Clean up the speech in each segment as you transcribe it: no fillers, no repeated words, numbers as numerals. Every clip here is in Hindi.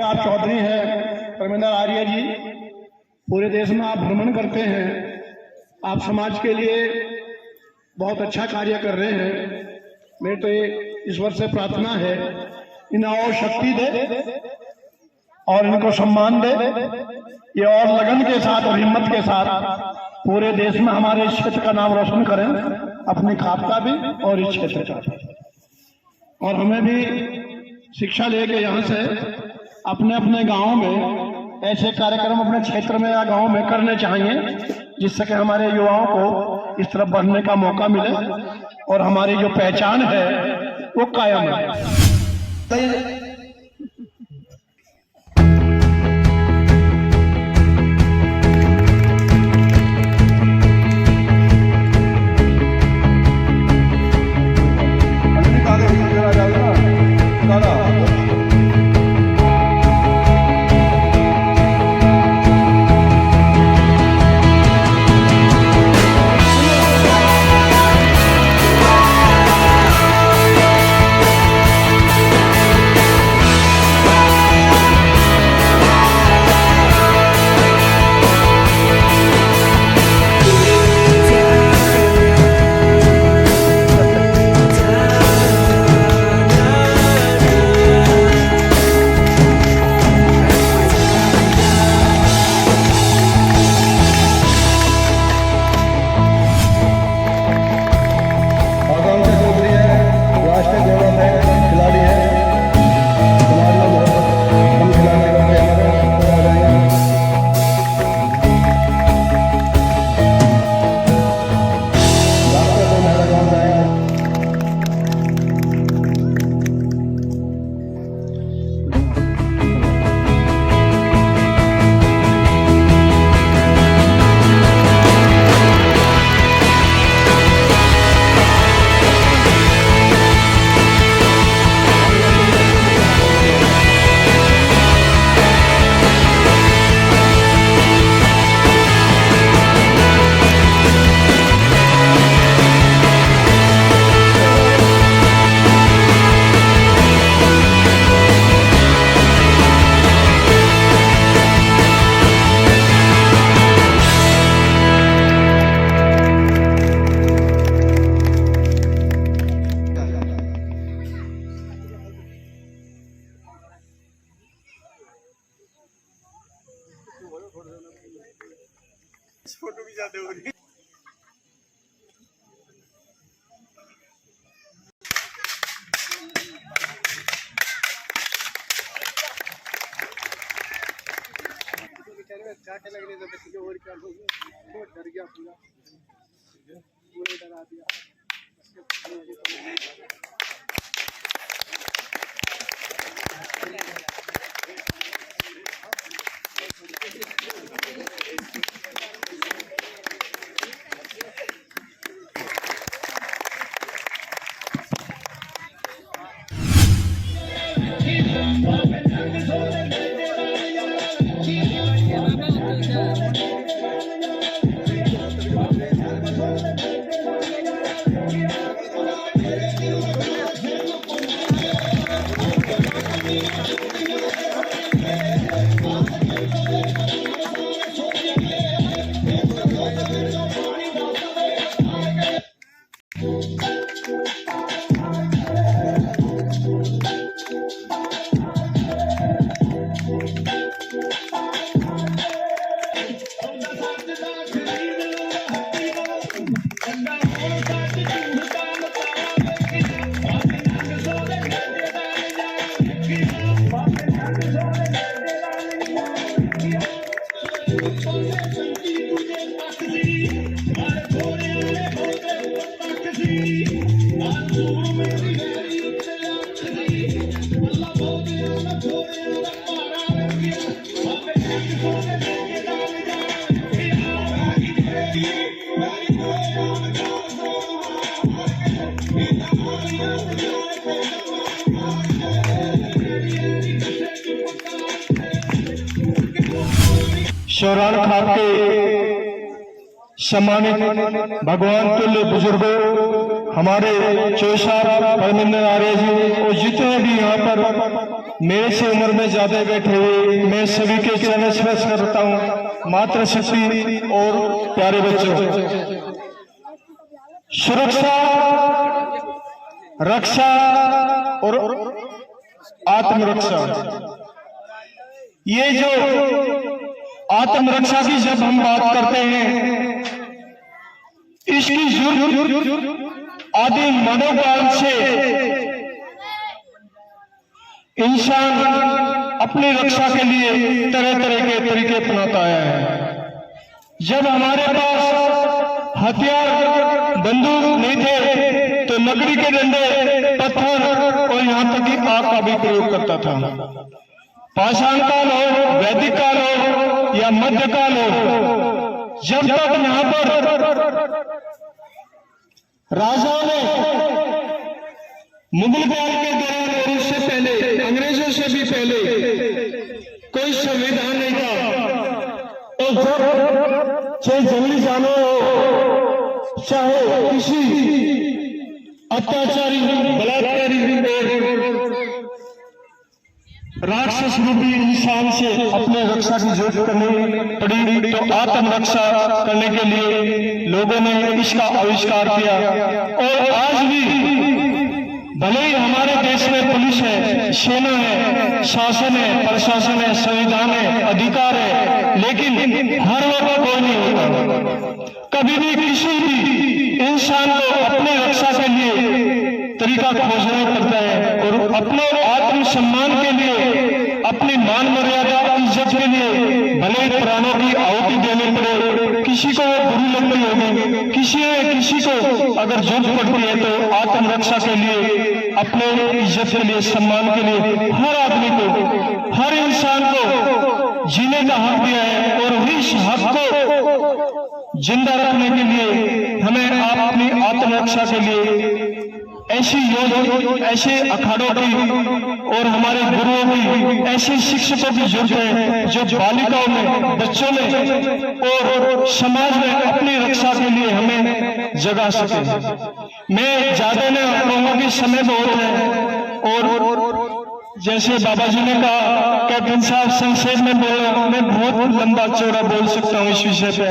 के आप चौधरी हैं परमिंदर आर्य जी, पूरे देश में आप भ्रमण करते हैं, आप समाज के लिए बहुत अच्छा कार्य कर रहे हैं। मेरे तो ईश्वर से प्रार्थना है इन्हें और शक्ति दे और इनको सम्मान दे, ये और लगन के साथ और हिम्मत के साथ पूरे देश में हमारे इस क्षेत्र का नाम रोशन करें, अपनी खाप का भी और इस क्षेत्र का भी। और हमें भी शिक्षा लेके यहाँ से अपने अपने गांव में ऐसे कार्यक्रम अपने क्षेत्र में या गांव में करने चाहिए, जिससे कि हमारे युवाओं को इस तरफ बढ़ने का मौका मिले और हमारी जो पहचान है वो कायम है। फोटो भी जाते हो रही चाटे लगने से बच्चे और क्या लोग वो डर गया पूरा डरा दिया। शौरान खान के सम्मानित भगवान तुल्य बुजुर्गों, हमारे चेशा परमिंदर आर्य जी और जितने भी यहाँ पर मेरे से उम्र में ज्यादा बैठे हुए मैं सभी के चरण स्पर्श करता हूँ। मातृशक्ति और प्यारे बच्चों, सुरक्षा, रक्षा और आत्मरक्षा, ये जो आत्मरक्षा की जब हम बात करते हैं, इसकी जरूरत आदि मानवकाल से इंसान अपनी रक्षा के लिए तरह तरह के तरीके अपनाता आया है। जब हमारे पास हथियार बंदूक नहीं थे तो लकड़ी के डंडे, पत्थर और यहां तक कि आग का भी प्रयोग करता था। पाषाण काल हो, वैदिक काल हो या मध्यकाल हो, जब तक यहां पर राजाओं ने मुगल काल के दौरान और उससे पहले, अंग्रेजों से भी पहले कोई संविधान नहीं था। और जब चाहे जंगली जानवर हो, चाहे किसी अत्याचारी, बलात्कारी राक्षस रूपी इंसान से अपने रक्षा की जरूरत करनी पड़ी, तो आत्मरक्षा करने के लिए लोगों ने इसका आविष्कार किया। और आज भी भले ही हमारे देश में पुलिस है, सेना है, शासन है, प्रशासन है, संविधान है, अधिकार है, लेकिन हर वक्त कोई नहीं होता। कभी भी किसी भी इंसान को अपने रक्षा के लिए तरीका खोजना पड़ता है और अपने आत्मसम्मान के लिए, अपनी मान मर्यादा, इज्जत के लिए भले ही प्राणों की आहुति देनी पड़े। किसी को बुरी लगती होगी, किसी को अगर जरूरत पड़ती है तो आत्मरक्षा के लिए, अपने इज्जत के लिए, सम्मान के लिए हर आदमी को, हर इंसान को जीने का हक दिया है। और इस हक को जिंदा रखने के लिए हमें अपनी आत्मरक्षा के लिए ऐसी योग, ऐसे अखाड़ों की और हमारे गुरुओं की, ऐसे शिक्षकों की जरूरत है जो बालिकाओं में, बच्चों में और समाज में अपनी रक्षा के लिए हमें जगा सके। मैं ज्यादा न कहूंगा कि समय बहुत है और जैसे बाबा जी ने कहा, कैप्टन साहब संक्षेप में बोला, मैं बहुत लंबा चौड़ा बोल सकता हूँ इस विषय पे,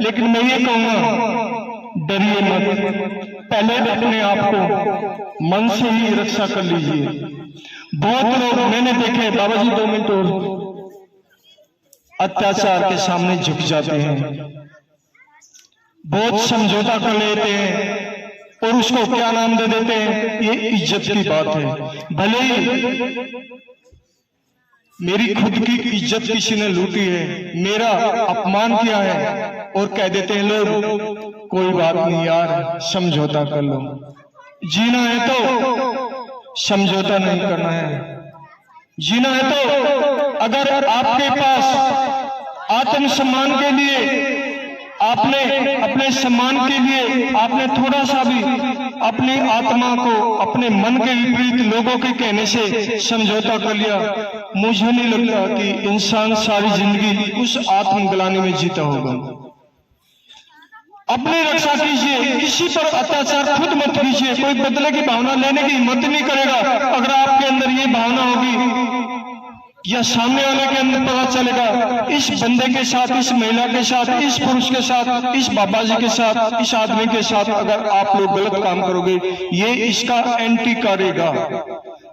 लेकिन मैं ये कहूंगा डरिए मत, पहले अपने आप को मन से ही रक्षा कर लीजिए। बहुत लोग मैंने देखे, बाबा जी 2 मिनट और, अत्याचार के सामने झुक जाते हैं, बहुत समझौता कर लेते हैं और उसको क्या नाम दे देते हैं, ये इज्जत की बात है। भले ही मेरी खुद की इज्जत किसी ने लूटी है, मेरा अपमान किया है और कह देते हैं लोग कोई बात नहीं यार, समझौता कर लो। जीना है तो समझौता नहीं करना है। जीना है तो अगर आपके पास आत्मसम्मान के लिए, आपने अपने सम्मान के लिए आपने थोड़ा सा भी अपनी आत्मा को अपने मन के विपरीत लोगों के कहने से समझौता कर लिया, मुझे नहीं लगता कि इंसान सारी जिंदगी उस आत्मग्लानि में जीता होगा। अपनी रक्षा कीजिए, किसी पर अत्याचार खुद मत कीजिए। कोई बदले की भावना लेने की हिम्मत नहीं करेगा। अगर आपके अंदर ये भावना होगी या सामने वाले के अंदर पता चलेगा इस बंदे के साथ, इस महिला के साथ, इस पुरुष के साथ, इस बाबा जी के साथ, इस आदमी के साथ अगर आप लोग गलत काम करोगे, ये इसका एंटी करेगा।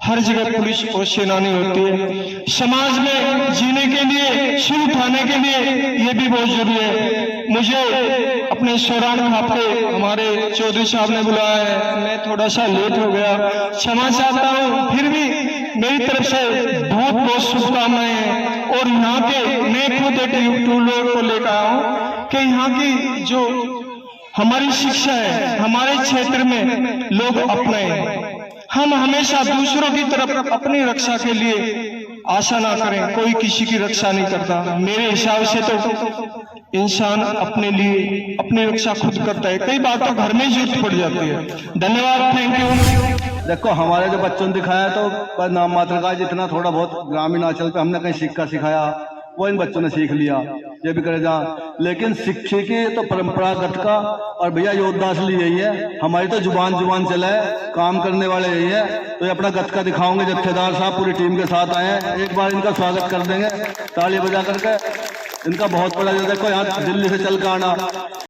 हर जगह पुलिस और सेनानी होती है। समाज में जीने के लिए, सिर उठाने के लिए ये भी बहुत जरूरी है। मुझे अपने सौरान खापे हमारे चौधरी साहब ने बुलाया है, मैं थोड़ा सा लेट हो गया, क्षमा चाहता हूँ। फिर भी मेरी तरफ से बहुत बहुत शुभकामनाएं हैं। और यहाँ के मैं खुद एक यूट्यूबर को लेकर आया हूँ कि यहाँ की जो हमारी शिक्षा है, हमारे क्षेत्र में लोग अपनाएं। हम हमेशा दूसरों की तरफ अपनी रक्षा के लिए आशा ना करें। कोई किसी की रक्षा नहीं करता। मेरे हिसाब से तो इंसान अपने लिए अपनी रक्षा खुद करता है। कई बार तो घर में ही जरूरत पड़ जाती है। धन्यवाद, थैंक यू। देखो हमारे जो बच्चों ने दिखाया तो बस नाम मात्र का, जितना थोड़ा बहुत ग्रामीण अंचल पे हमने कहीं सिक्का सिखाया वो इन बच्चों ने सीख लिया, ये भी करे जा। लेकिन शिक्षे की तो परंपरागत का, और भैया योद्धा असली यही है। हमारी तो जुबान चला है, काम करने वाले यही है। तो ये अपना गतका दिखाओगे। जत्थेदार साहब पूरी टीम के साथ आए हैं, एक बार इनका स्वागत कर देंगे ताली बजा करके। इनका बहुत बड़ा, देखो यहाँ दिल्ली से चल कर आना,